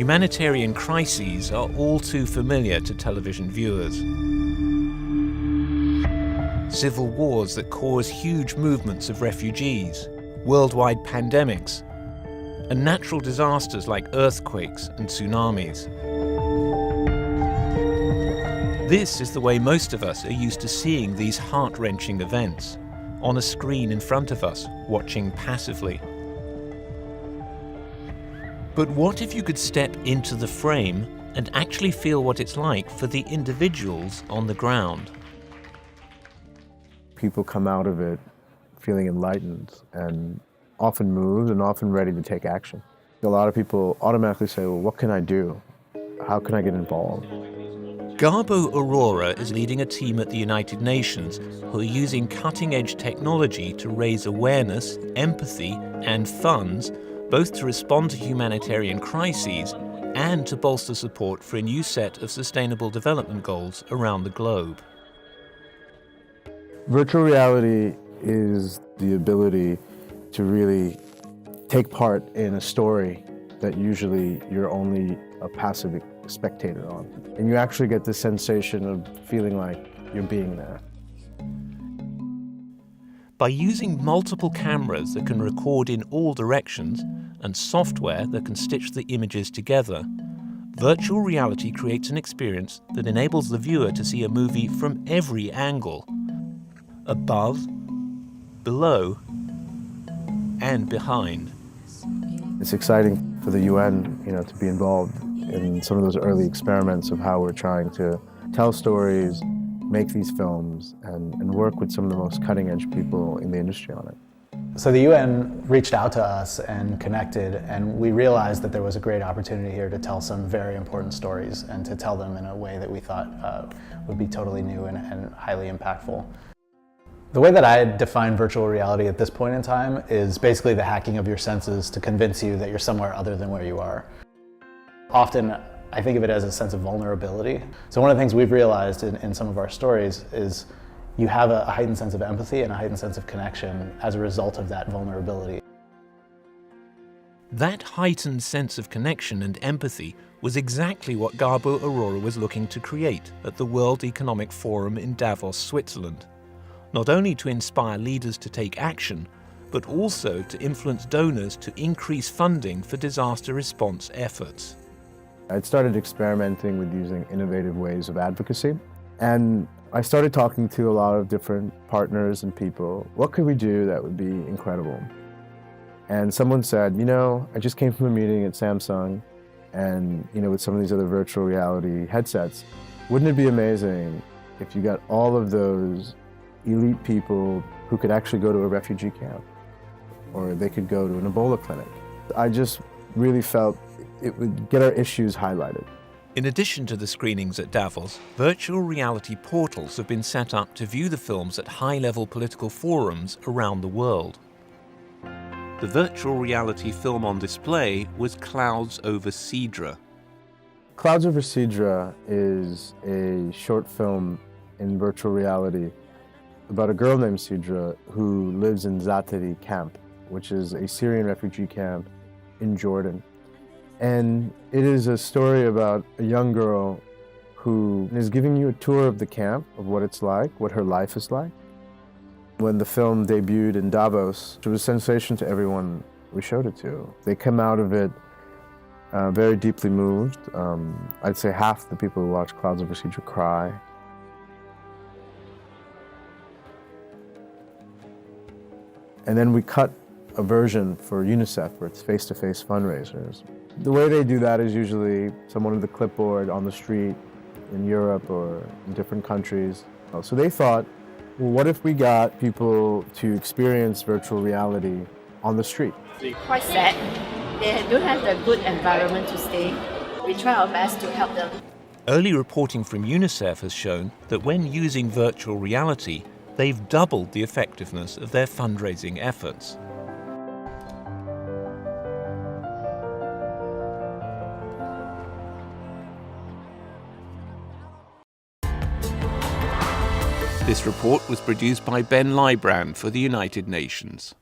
humanitarian crises are all too familiar to television viewers. Civil wars that cause huge movements of refugees, worldwide pandemics, and natural disasters like earthquakes and tsunamis. This is the way most of us are used to seeing these heart-wrenching events, on a screen in front of us, watching passively. But what if you could step into the frame and actually feel what it's like for the individuals on the ground? People come out of it feeling enlightened and often moved and often ready to take action. A lot of people automatically say, well, what can I do? How can I get involved? Garbo Aurora is leading a team at the United Nations who are using cutting-edge technology to raise awareness, empathy, and funds, both to respond to humanitarian crises and to bolster support for a new set of sustainable development goals around the globe. Virtual reality is the ability to really take part in a story that usually you're only a passive spectator on. And you actually get this sensation of feeling like you're being there. By using multiple cameras that can record in all directions and software that can stitch the images together, virtual reality creates an experience that enables the viewer to see a movie from every angle, above, below, and behind. It's exciting for the UN, to be involved in some of those early experiments of how we're trying to tell stories, make these films, and work with some of the most cutting-edge people in the industry on it. So the UN reached out to us and connected, and we realized that there was a great opportunity here to tell some very important stories and to tell them in a way that we thought would be totally new and highly impactful. The way that I define virtual reality at this point in time is basically the hacking of your senses to convince you that you're somewhere other than where you are. Often, I think of it as a sense of vulnerability. So one of the things we've realized in some of our stories is you have a heightened sense of empathy and a heightened sense of connection as a result of that vulnerability. That heightened sense of connection and empathy was exactly what Garbo Aurora was looking to create at the World Economic Forum in Davos, Switzerland. Not only to inspire leaders to take action, but also to influence donors to increase funding for disaster response efforts. I'd started experimenting with using innovative ways of advocacy, and I started talking to a lot of different partners and people. What could we do that would be incredible? And someone said, I just came from a meeting at Samsung, and with some of these other virtual reality headsets, wouldn't it be amazing if you got all of those elite people who could actually go to a refugee camp, or they could go to an Ebola clinic? I just really felt it would get our issues highlighted. In addition to the screenings at Davos, virtual reality portals have been set up to view the films at high-level political forums around the world. The virtual reality film on display was Clouds Over Sidra. Clouds Over Sidra is a short film in virtual reality about a girl named Sidra who lives in Zaatari camp, which is a Syrian refugee camp in Jordan. And it is a story about a young girl who is giving you a tour of the camp, of what it's like, what her life is like. When the film debuted in Davos, it was a sensation to everyone we showed it to. They come out of it very deeply moved. I'd say half the people who watch Clouds Over Sidra cry. And then we cut a version for UNICEF where it's face-to-face fundraisers. The way they do that is usually someone with a clipboard on the street in Europe or in different countries. So they thought, well, what if we got people to experience virtual reality on the street? Quite sad. They don't have the good environment to stay. We try our best to help them. Early reporting from UNICEF has shown that when using virtual reality, they've doubled the effectiveness of their fundraising efforts. This report was produced by Ben Lybrand for the United Nations.